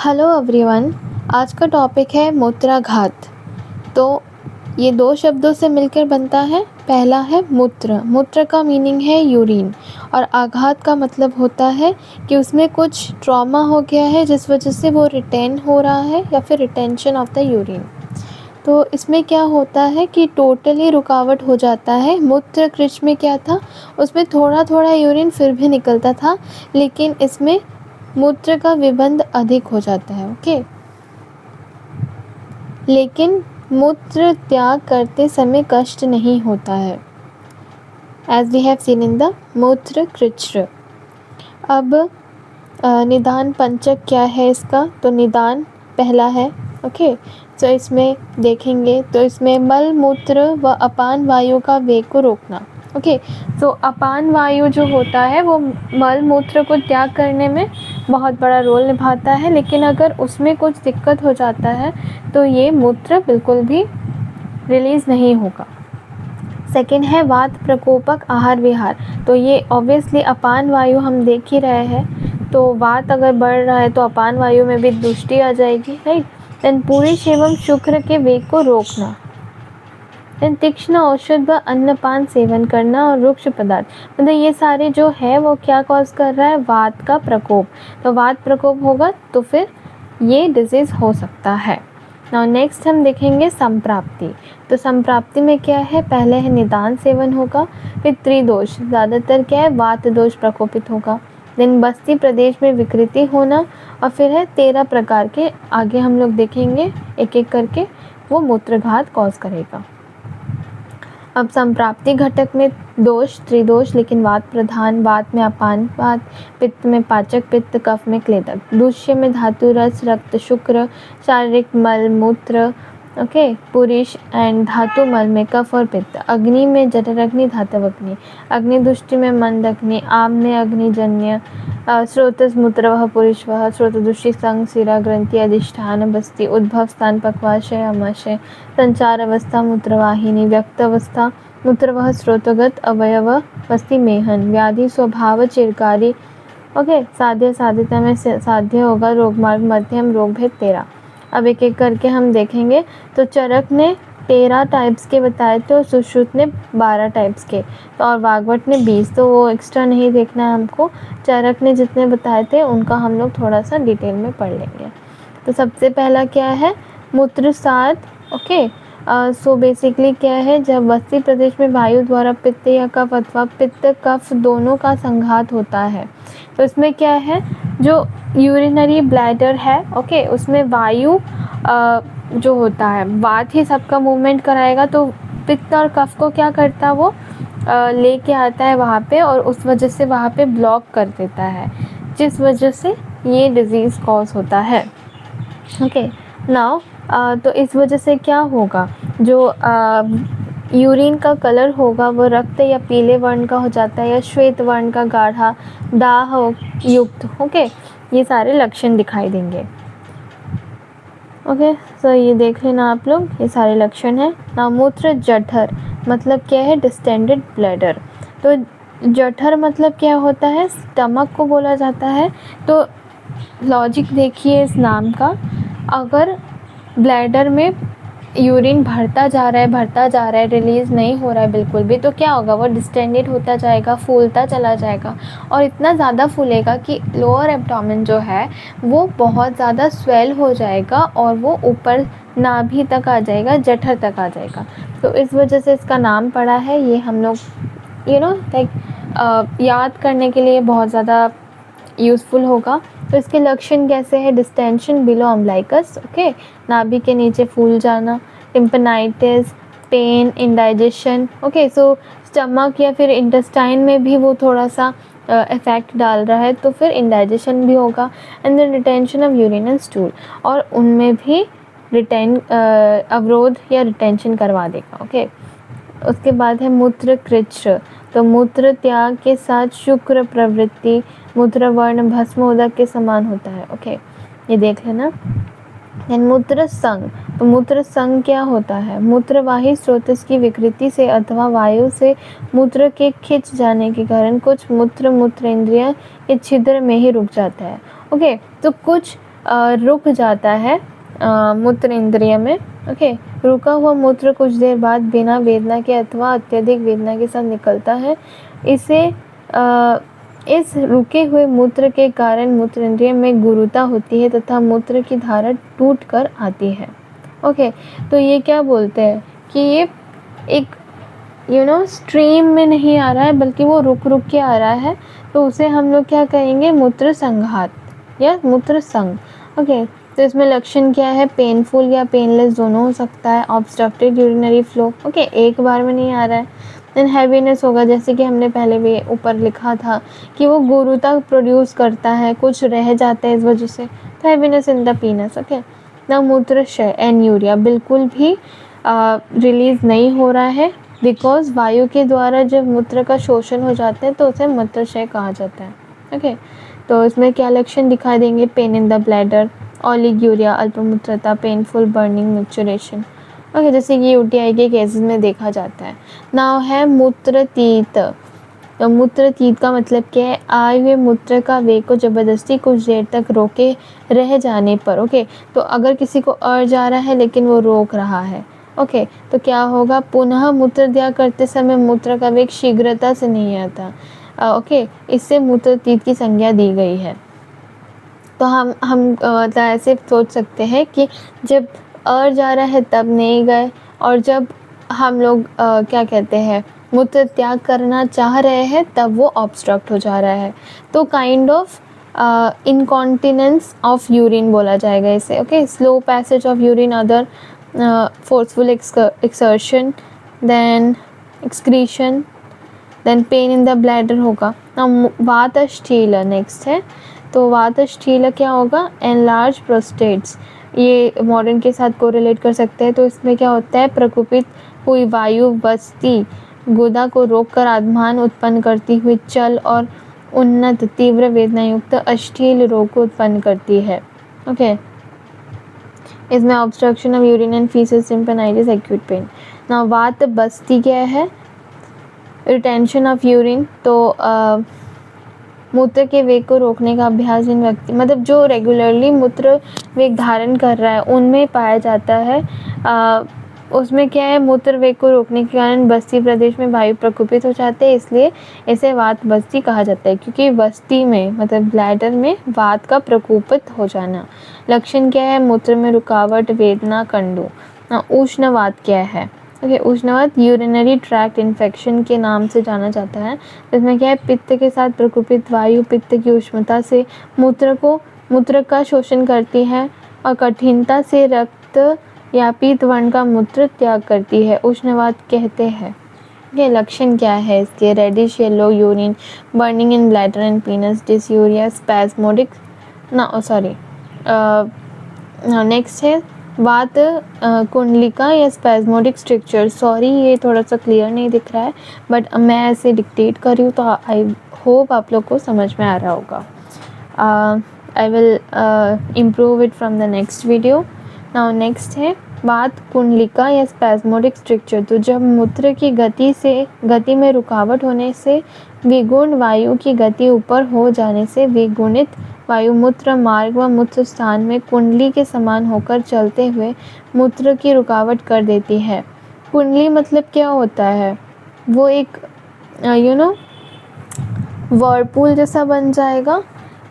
Hello everyone. आज का topic है मूत्राघात। तो ये दो शब्दों से मिलकर बनता है। पहला है मूत्र। मूत्र का मीनिंग है यूरिन और आघात का मतलब होता है कि उसमें कुछ ट्रॉमा हो गया है जिस वजह से वो रिटेन हो रहा है या फिर रिटेंशन ऑफ द यूरिन। तो इसमें क्या होता है कि टोटली रुकावट हो जाता है। मूत्र कृच में क्या था, उसमें थोड़ा थोड़ा यूरिन फिर भी निकलता था, लेकिन इसमें मूत्र का विबंध अधिक हो जाता है। ओके, लेकिन मूत्र त्याग करते समय कष्ट नहीं होता है, as we have seen in the मूत्र कृच्र। अब निदान पंचक क्या है इसका, तो निदान पहला है। ओके, तो इसमें देखेंगे तो इसमें मल मूत्र व अपान वायु का वेग को रोकना। ओके, तो अपान वायु जो होता है वो मल मूत्र को त्याग करने में बहुत बड़ा रोल निभाता है, लेकिन अगर उसमें कुछ दिक्कत हो जाता है तो ये मूत्र बिल्कुल भी रिलीज़ नहीं होगा। सेकेंड है वात प्रकोपक आहार विहार। तो ये ऑब्वियसली अपान वायु हम देख ही रहे हैं, तो वात अगर बढ़ रहा है तो अपान वायु में भी दुष्टि आ जाएगी, राइट। देन पुरुष एवं शुक्र के वेग को रोकना। देन तीक्ष्ण औषध व अन्नपान सेवन करना और रुक्ष पदार्थ, मतलब ये सारे जो है वो क्या कॉज कर रहा है, वात का प्रकोप। तो वात प्रकोप होगा तो फिर ये डिजीज़ हो सकता है। नाउ नेक्स्ट हम देखेंगे संप्राप्ति। तो संप्राप्ति में क्या है, पहले है निदान सेवन होगा, फिर त्रिदोष, ज़्यादातर क्या है वात दोष प्रकोपित होगा। देन बस्ती प्रदेश में विकृति होना, और फिर है 13 प्रकार के, आगे हम लोग देखेंगे एक एक करके, वो मूत्रघात कॉज करेगा। अब संप्राप्ति घटक में दोष त्रिदोष, लेकिन वात प्रधान, वात में अपान वात, पित्त में पाचक पित्त, कफ में क्लेदक, दूष्य में धातु रस, रक्त शुक्र, शारीरिक मल मूत्र, ओके, पुरुष एंड धातु मल में कफ और पित्त, अग्नि में जठर अग्नि धातव अग्नि, अग्नि दुष्टि में मंद अग्नि, आम में अग्निजन्य, स्रोतस मूत्र वह पुरुष वह, स्रोत दुष्टि संग सिरा ग्रंथि अधिष्ठान बस्ती, उद्भव स्थान पक्वाशय अमाशय, संचार अवस्था मूत्रवाहिनी, व्यक्त अवस्था मूत्र वह स्रोतगत अवयव बस्ती मेहन, व्याधि स्वभाव चिरकारी, ओके, साध्य साध्यता में साध्य होगा, रोग मार्ग मध्यम, रोग भेद 13। अब एक एक करके हम देखेंगे। तो चरक ने 13 टाइप्स के बताए थे और सुश्रुत ने 12 टाइप्स के, तो और वाग्भट ने 20, तो वो एक्स्ट्रा नहीं देखना है हमको। चरक ने जितने बताए थे उनका हम लोग थोड़ा सा डिटेल में पढ़ लेंगे। तो सबसे पहला क्या है, मूत्रसात। ओके, सो बेसिकली क्या है, जब बस्ती प्रदेश में वायु द्वारा पित्त या कफ अथवा पित्त कफ दोनों का संघात होता है, तो इसमें क्या है, जो यूरिनरी ब्लैडर है, ओके, उसमें वायु जो होता है वात ही सबका मूवमेंट कराएगा, तो पित्त और कफ को क्या करता है, वो लेके आता है वहाँ पे, और उस वजह से वहाँ पे ब्लॉक कर देता है, जिस वजह से ये डिज़ीज़ कॉज होता है। ओके, नाउ तो इस वजह से क्या होगा, जो यूरिन का कलर होगा वो रक्त या पीले वर्ण का हो जाता है, या श्वेत वर्ण का गाढ़ा दाह युक्त। ओके, ये सारे लक्षण दिखाई देंगे। ओके, सो ये देख लेना आप लोग, ये सारे लक्षण हैं। ना मूत्र जठर मतलब क्या है, डिस्टेंडेड ब्लैडर। तो जठर मतलब क्या होता है, स्टमक को बोला जाता है। तो लॉजिक देखिए इस नाम का, अगर ब्लैडर में यूरिन भरता जा रहा है, रिलीज़ नहीं हो रहा है बिल्कुल भी, तो क्या होगा, वो डिस्टेंडेड होता जाएगा, फूलता चला जाएगा, और इतना ज़्यादा फूलेगा कि लोअर एब्डोमेन जो है वो बहुत ज़्यादा स्वेल हो जाएगा, और वो ऊपर नाभि तक आ जाएगा, जठर तक आ जाएगा। तो इस वजह से इसका नाम पड़ा है। ये हम लोग लाइक याद करने के लिए बहुत ज़्यादा यूज़फुल होगा। तो इसके लक्षण कैसे हैं, डिस्टेंशन बिलो अम्बलाइकस, ओके, नाभि के नीचे फूल जाना, टिम्पनाइटिस, पेन, इंडाइजेशन, ओके, सो स्टमक या फिर इंटेस्टाइन में भी वो थोड़ा सा इफेक्ट डाल रहा है, तो फिर इंडाइजेशन भी होगा। And then retention of urine and stool, और उनमें भी अवरोध या रिटेंशन करवा देगा। ओके, उसके बाद है मूत्र कृच्र। तो मूत्र त्याग के साथ शुक्र प्रवृत्ति, मूत्र वर्ण भस्म उदक के समान होता है। ओके, ये देख लेना। मूत्र संग, तो मूत्र संग क्या होता है, मूत्रवाही स्रोतस की विकृति से अथवा वायु से मूत्र के खिंच जाने के कारण कुछ मूत्र इंद्रिय के छिद्र में ही रुक जाता है। ओके, तो कुछ रुक जाता है मूत्र इंद्रिय में। ओके, रुका हुआ मूत्र कुछ देर बाद बिना वेदना के अथवा अत्यधिक वेदना के साथ निकलता है। इस रुके हुए मूत्र के कारण मूत्र इंद्रिय में गुरुता होती है तथा मूत्र की धारा टूट कर आती है। ओके, तो ये क्या बोलते हैं कि ये एक स्ट्रीम में नहीं आ रहा है बल्कि वो रुक रुक के आ रहा है, तो उसे हम लोग क्या कहेंगे, मूत्र संघात या मूत्र संघ। ओके, तो इसमें लक्षण क्या है, पेनफुल या पेनलेस दोनों हो सकता है। ऑब्स्ट्रक्टेड यूरिनरी फ्लो, ओके, एक बार में नहीं आ रहा है। देन हैवीनेस होगा, जैसे कि हमने पहले भी ऊपर लिखा था कि वो गुरुता प्रोड्यूस करता है, कुछ रह जाता है इस वजह से, तो हैवीनेस इन द पीनस। ओके, ना मूत्रशय एंड यूरिया बिल्कुल भी रिलीज नहीं हो रहा है, बिकॉज वायु के द्वारा जब मूत्र का शोषण हो जाता है तो उसे मूत्रशय कहा जाता है। ओके, तो इसमें क्या लक्षण दिखाई देंगे, pain in the bladder, oliguria, अल्पमूत्रता, पेनफुल बर्निंग, मिक्चुरेशन। ओके, जैसे कि यूटीआई के केसेस में देखा जाता है। नाउ है मूत्रतीत। तो मूत्रतीत का मतलब क्या है, आए हुए मूत्र का वेग को जबरदस्ती कुछ देर तक रोके रह जाने पर। ओके, तो अगर किसी को अड़ जा रहा है लेकिन वो रोक रहा है, ओके, तो क्या होगा, पुनः मूत्र त्याग करते समय मूत्र का वेग शीघ्रता से नहीं आता। ओके, इससे मूत्रतीत की संज्ञा दी गई है। तो हम ऐसे सोच सकते हैं कि जब अड़ जा रहा है तब नहीं गए, और जब हम लोग क्या कहते हैं, मूत्र त्याग करना चाह रहे हैं तब वो ऑब्स्ट्रक्ट हो जा रहा है। तो kind of incontinence of urine बोला जाएगा इसे। Okay, slow passage of urine, other forceful exertion, then excretion, then pain in the bladder होगा। वातस्थील नेक्स्ट है। तो वातस्थील क्या होगा, एनलार्ज प्रोस्टेट्स, ये मॉडर्न के साथ कोरिलेट कर सकते हैं। तो इसमें क्या होता है, प्रकुपित हुई वायु बस्ती गुदा को रोककर आत्मान उत्पन्न करती हुई चल और उन्नत तीव्र वेदना युक्त अस्थील रोग को उत्पन्न करती है। ओके, इसमें obstruction of urine and faeces, tympanitis, acute pain. ना वात बस्ती क्या है, रिटेंशन ऑफ यूरिन। तो मूत्र के वेग को रोकने का अभ्यास जिन व्यक्ति, मतलब जो रेगुलरली मूत्र वेग धारण कर रहा है उनमें पाया जाता है। उसमें क्या है, मूत्र वेग को रोकने के कारण बस्ती प्रदेश में वायु प्रकुपित हो जाते हैं, इसलिए इसे वात बस्ती कहा जाता है, क्योंकि बस्ती में मतलब ब्लैडर में वात का प्रकोपित हो जाना। लक्षण क्या है, मूत्र में रुकावट, वेदना, कंडू। उष्णवात क्या है, ओके, उष्णवात यूरिनरी ट्रैक्ट इन्फेक्शन के नाम से जाना जाता है। इसमें क्या है, पित्त के साथ प्रकुपित वायु पित्त की उष्णता से मूत्र का शोषण करती है और कठिनता से रक्त या पीत वर्ण का मूत्र त्याग करती है, उष्णवात कहते हैं। ये लक्षण क्या है इसके, reddish yellow urine, burning in bladder and penis, dysuria, spasmodic, next है वात कुंडलिका या स्पैस्मोडिक स्ट्रक्चर। सॉरी, ये थोड़ा सा क्लियर नहीं दिख रहा है, बट मैं ऐसे डिक्टेट कर रही हूँ तो आई होप आप लोग को समझ में आ रहा होगा। I will improve it from the next video. Now next है वात कुंडलिका या स्पैस्मोडिक स्ट्रक्चर। तो जब मूत्र की गति में रुकावट होने से विगुण वायु की गति ऊपर हो जाने से विगुणित वायु मूत्र मार्ग व मूत्र स्थान में कुंडली के समान होकर चलते हुए मूत्र की रुकावट कर देती है। कुंडली मतलब क्या होता है, वो एक वर्लपूल जैसा बन जाएगा,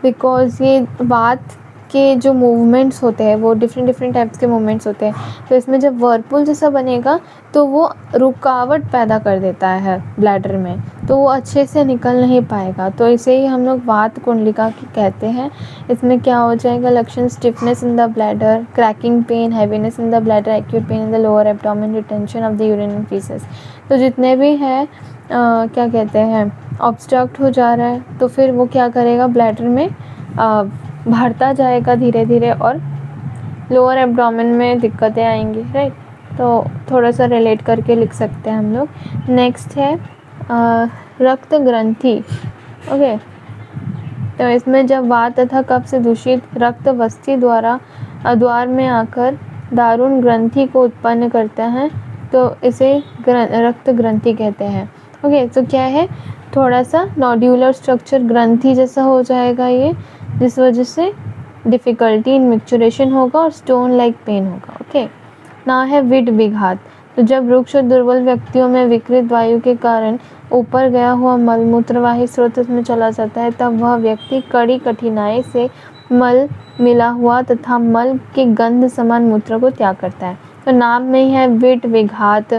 बिकॉज ये वात के जो मूवमेंट्स होते हैं वो डिफरेंट टाइप्स के मूवमेंट्स होते हैं। तो इसमें जब वर्लपूल जैसा बनेगा तो वो रुकावट पैदा कर देता है ब्लैडर में, तो वो अच्छे से निकल नहीं पाएगा। तो इसे ही हम लोग वात कुंडलिका कहते हैं। इसमें क्या हो जाएगा, लक्षण stiffness in the bladder, cracking pain, heaviness in the bladder, acute pain in the lower abdomen, retention of the urine and faeces. तो जितने भी हैं क्या कहते हैं, ऑब्स्ट्रक्ट हो जा रहा है तो फिर वो क्या करेगा, ब्लैडर में भरता जाएगा धीरे धीरे और लोअर एब्डोमेन में दिक्कतें आएंगी, राइट। तो थोड़ा सा रिलेट करके लिख सकते हैं हम लोग। नेक्स्ट है रक्त ग्रंथि। ओके, तो इसमें जब वात तथा कफ से दूषित रक्त बस्ती द्वार में आकर दारुण ग्रंथि को उत्पन्न करता है तो इसे रक्त ग्रंथि कहते हैं। ओके, तो क्या है, थोड़ा सा नोड्यूलर स्ट्रक्चर ग्रंथि जैसा हो जाएगा ये, जिस वजह से डिफ़िकल्टी इन मिक्चुरेशन होगा और स्टोन लाइक पेन होगा। ओके, ना है विड विघात। तो जब रुक्ष और दुर्बल व्यक्तियों में विकृत वायु के कारण ऊपर गया हुआ मल मूत्रवाही स्रोत में चला जाता है, तब वह व्यक्ति कड़ी कठिनाई से मल मिला हुआ तथा मल के गंध समान मूत्र को त्याग करता है। तो नाम में ही है विड विघात,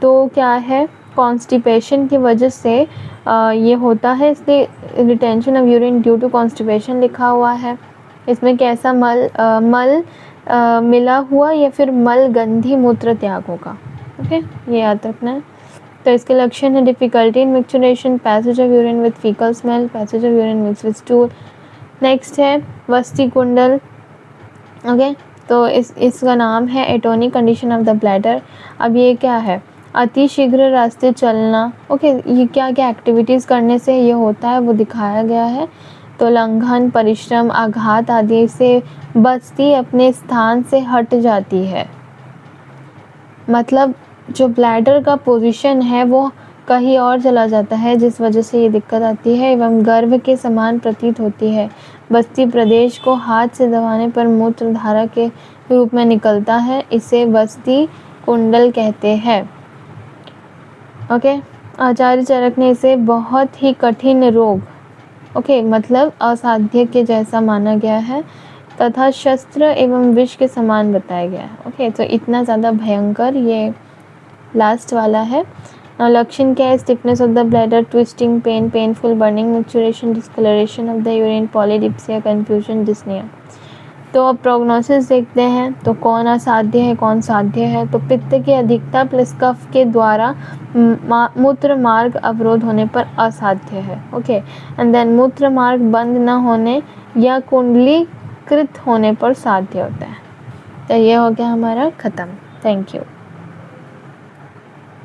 तो क्या है, कॉन्स्टिपेशन की वजह से ये होता है, इसलिए retention of urine due to constipation लिखा हुआ है। इसमें कैसा मल मिला हुआ या फिर मल गंधी मूत्र त्याग होगा। ओके, ये याद रखना है। तो इसके लक्षण है difficulty in micturition, passage of urine with faecal smell, passage of urine mix with stool. Next है वस्ती कुंडल। ओके, तो इसका नाम है atonic condition of the bladder. अब ये क्या है, अति शीघ्र रास्ते चलना। ओके, ये क्या क्या एक्टिविटीज़ करने से ये होता है वो दिखाया गया है। तो लंघन, परिश्रम, आघात आदि से बस्ती अपने स्थान से हट जाती है। मतलब जो ब्लैडर का पोजीशन है वो कहीं और चला जाता है, जिस वजह से ये दिक्कत आती है एवं गर्भ के समान प्रतीत होती है। बस्ती प्रदेश को हाथ से दबाने पर मूत्रधारा के रूप में निकलता है, इसे बस्ती कुंडल कहते हैं। ओके, आचार्य चरक ने इसे बहुत ही कठिन रोग, ओके, मतलब असाध्य के जैसा माना गया है तथा शस्त्र एवं विष के समान बताया गया है। ओके, तो इतना ज़्यादा भयंकर ये लास्ट वाला है। लक्षण क्या है, stiffness of the bladder, twisting, pain, painful, burning, micturition, discolouration of the urine, polydipsia, confusion, dyspnoea. तो अब प्रोग्नोसिस देखते हैं, तो कौन असाध्य है कौन साध्य है। तो पित्त की अधिकता प्लस कफ के द्वारा मूत्र मार्ग अवरोध होने पर असाध्य है। ओके, एंड देन मूत्र मार्ग बंद न होने या कुंडलीकृत होने पर साध्य होता है। तो ये हो गया हमारा ख़त्म। Thank you.